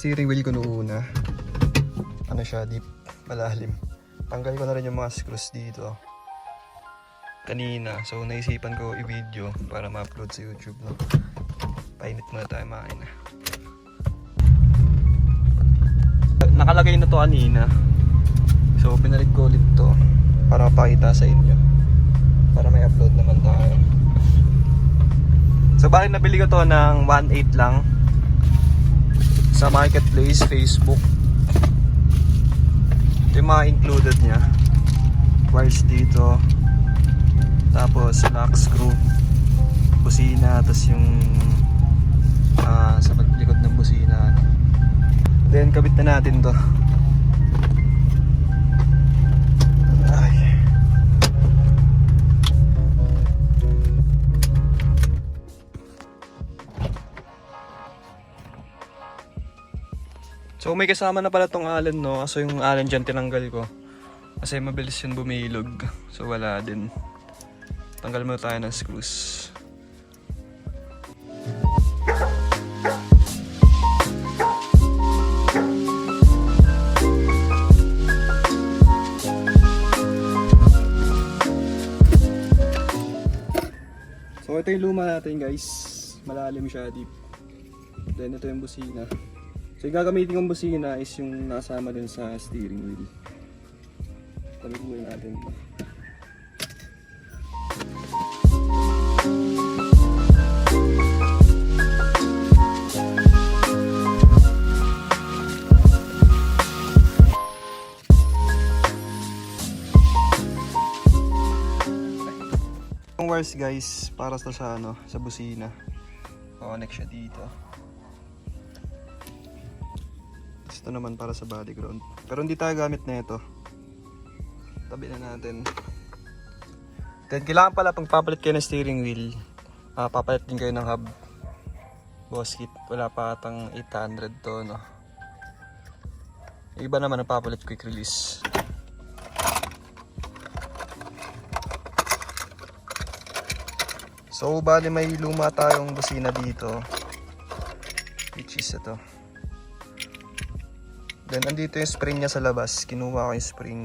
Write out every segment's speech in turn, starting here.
steering wheel ko noona. Ano siya, deep, malalim. Tanggal ko na rin yung mga screws dito kanina. So naisipan ko i-video para ma-upload sa YouTube, no? Painit muna tayo, makain na. Nakalagay na to kanina. So binalik ko ulit to para mapakita sa inyo. Para may upload naman tayo. So bakit nabili ko to ng 1.8 lang sa marketplace, Facebook. Ito yung mga included nya. Wires dito. Tapos lock screw, busina, tapos yung sa likod ng busina. Then kabit na natin to. Ay. So may kasama na pala tong allen, no? Kaso yung allen dyan tinanggal ko kasi mabilis yun bumilog. So wala din. Tanggal muna tayo ng screws. So ito yung luma natin, guys. Malalim siya, deep. Then ito yung busina. So yung gagamitin kong busina is yung nakasama din sa steering wheel. Taliguin natin. Yung wires, guys, para sa sa busina. Connect siya dito. Ito naman para sa body ground. Pero hindi tayo gamit na ito. Tabi na natin. Then kailangan pala pag papalit kayo ng steering wheel, papalit din kayo ng hub. Boss kit, wala pa atang 800 to, no? Yung iba naman ang papalit quick release. So bali may luma tayong busina dito, which is ito. Then andito yung spring niya sa labas. Kinuha ko yung spring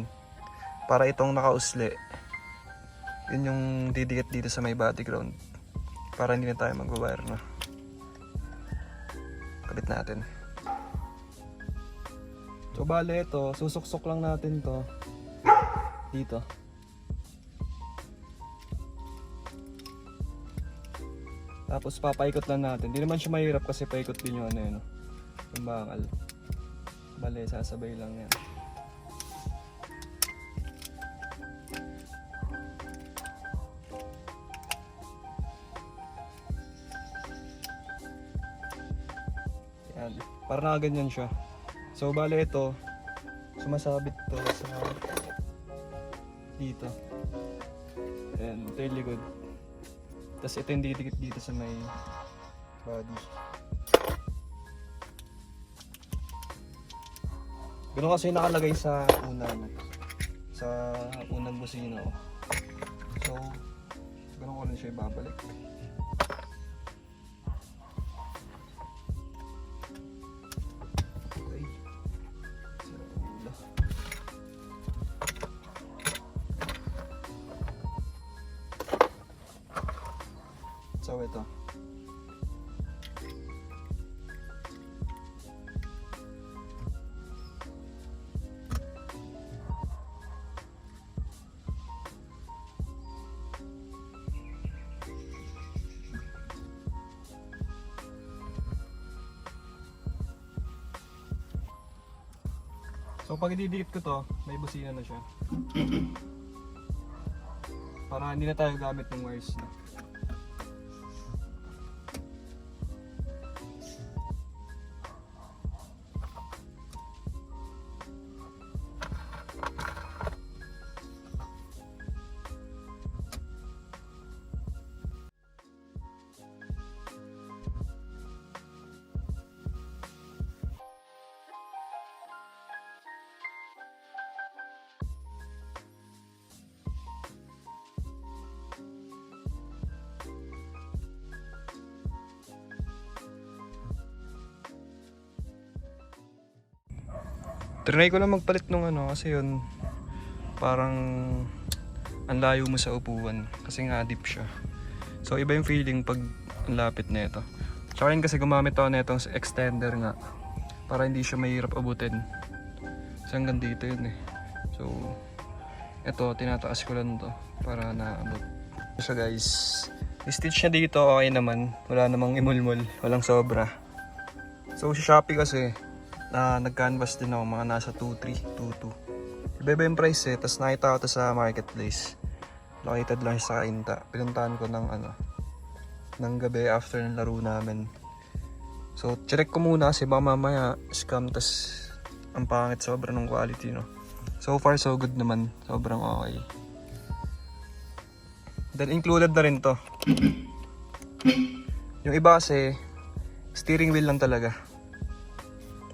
para itong nakausli, yun yung didikit dito sa may body ground para hindi na tayo mag-wire na. Kabit natin. So bali ito, susuksok lang natin to dito. Tapos papaikot lang natin. Hindi naman siya mahirap kasi paikot din yung yung bakal. Bale, sasabay lang yan. Yan. Para nakaganyan siya. So bale ito, sumasabit to sa dito. And ito yung likod. Tapos ito yung didikit dito sa may body. Ganun kasi nakalagay sa unang busina. So, ganun ko rin siya ibabalik. Okay. So, ito. So pag ididikit ko to, may busina na siya. Para hindi na tayo gamit ng wires na. Trinay ko lang magpalit nung ano kasi yun parang ang layo mo sa upuan kasi nga deep siya. So iba yung feeling pag ang lapit na ito. Tsaka yun kasi gumamit ako na itong extender nga para hindi siya mahirap abutin. Kasi hanggang dito yun eh. So ito tinataas ko lang to para naabot. So guys, stitch na dito okay naman. Wala namang imulmul, walang sobra. So sa Shopee kasi nag-canvas din ako mga nasa 2.3, 2.2. Iba yung price eh, tapos nakita ko to sa marketplace. Located lang siya sa Kainta. Pinuntahan ko ng gabi after ng laro namin. So check ko muna kasi baka mamaya scam, tas ang pangit sobra ng quality no. So far so good naman, sobrang okay. Then included na rin to. Yung iba kasi steering wheel lang talaga.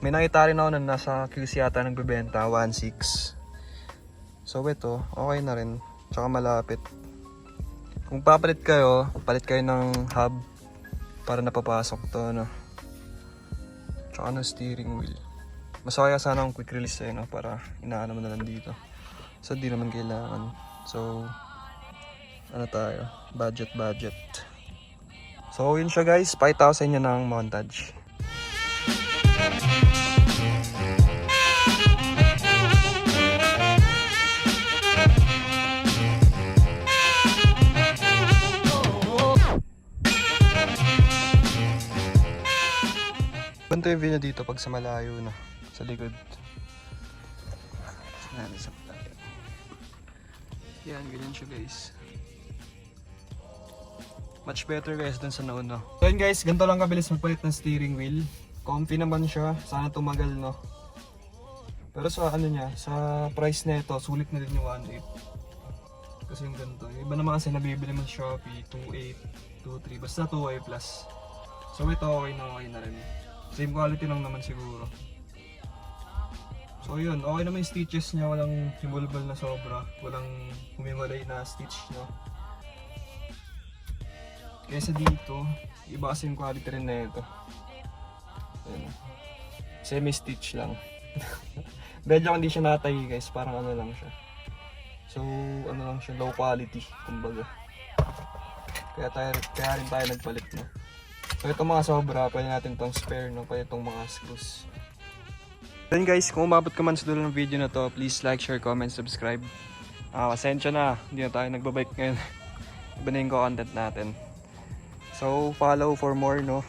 May nakita rin ako na nasa QC yata nagbebenta, 1.6. So ito, okay na rin. Tsaka malapit. Kung papalit kayo, palit kayo ng hub para napapasok to, no? Tsaka ng steering wheel. Mas kaya sana kung quick release eh, no? Para inaano mo na lang dito. So di naman kailangan. So, ano tayo? Budget. So yun siya guys, pakita ko sa inyo ng montage. Ganito yung view dito pag sa malayo na, sa likod. Yan, ganyan siya guys. Much better guys dun sa nauna. So yun guys, ganito lang kabilis magpalit ng steering wheel. Comfy naman siya, sana tumagal no. Pero sa ano niya, sa price na ito, sulit na din yung 1.8. Kasi yung ganito. Iba naman kasi nabibili mo sa Shopee, 2.8, 2.3, basta 2.8 plus. So ito okay na rin. Same quality lang naman siguro. So yun, okay naman yung stitches niya, walang himulbal na sobra, walang humiwalay na stitch no. Kaysa dito, iba kasi yung quality rin na ito. Semi-stitch lang. Medyo hindi siya natay guys, parang ano lang siya. So ano lang siya, low quality kumbaga. Kaya rin tayo nagpalit no. So itong mga sobra, pwede natin itong spare no, pwede itong mga screws. Then guys, kung umabot ka man sa dulo ng video na to, please like, share, comment, subscribe. Pasensya na, hindi na tayo nagbabike ngayon. Iba na yung content natin. So follow for more no.